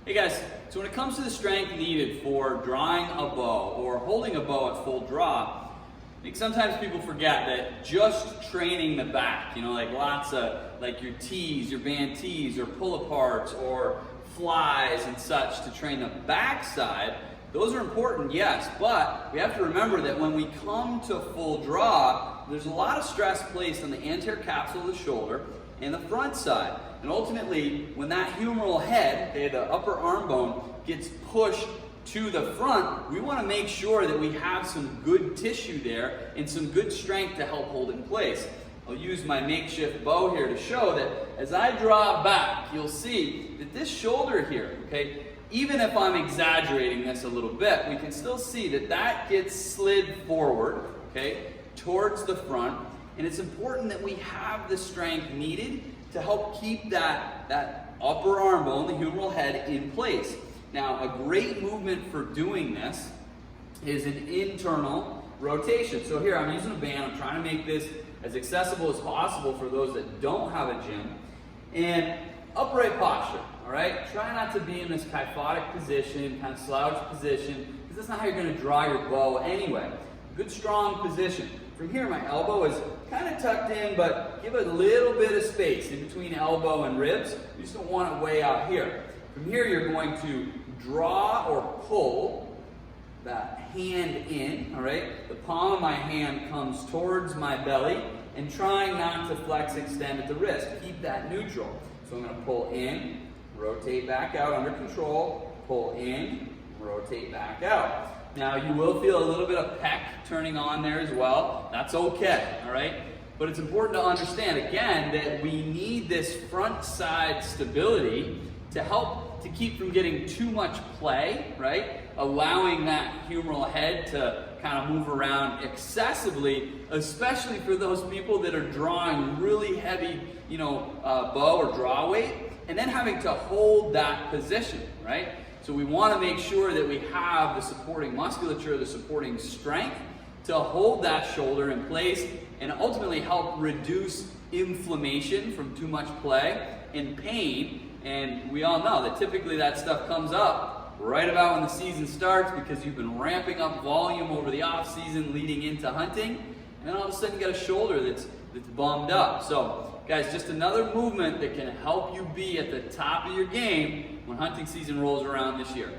Hey guys, so when it comes to the strength needed for drawing a bow or holding a bow at full draw, I think sometimes people forget that just training the back, like lots of, like your tees, your band tees, or pull aparts, or flies and such to train the back side, those are important, yes, but we have to remember that when we come to full draw, there's a lot of stress placed on the anterior capsule of the shoulder and the front side. And ultimately, when that humeral head, the upper arm bone, gets pushed to the front, we want to make sure that we have some good tissue there and some good strength to help hold it in place. I'll use my makeshift bow here to show that as I draw back, you'll see that this shoulder here, okay, even if I'm exaggerating this a little bit, we can still see that that gets slid forward, okay, towards the front. And it's important that we have the strength needed to help keep that upper arm bone, the humeral head, in place. Now, a great movement for doing this is an internal rotation. So here, I'm using a band. I'm trying to make this as accessible as possible for those that don't have a gym. And upright posture, all right? Try not to be in this kyphotic position, kind of slouch position, because that's not how you're going to draw your bow anyway. Good, strong position. From here, my elbow is kind of tucked in, but give it a little bit of space in between elbow and ribs. You just don't want it way out here. From here, you're going to draw or pull that hand in, all right? The palm of my hand comes towards my belly, and trying not to flex, extend at the wrist. Keep that neutral. So I'm going to pull in, rotate back out under control, pull in, rotate back out. Now, you will feel a little bit of pec turning on there as well. That's okay, all right? But it's important to understand, again, that we need this front side stability to help to keep from getting too much play, right? Allowing that humeral head to kind of move around excessively, especially for those people that are drawing really heavy, bow or draw weight, and then having to hold that position, right? So we want to make sure that we have the supporting musculature, the supporting strength to hold that shoulder in place and ultimately help reduce inflammation from too much play and pain. And we all know that typically that stuff comes up right about when the season starts because you've been ramping up volume over the off season leading into hunting, and then all of a sudden you got a shoulder that's bummed up. So guys, just another movement that can help you be at the top of your game when hunting season rolls around this year.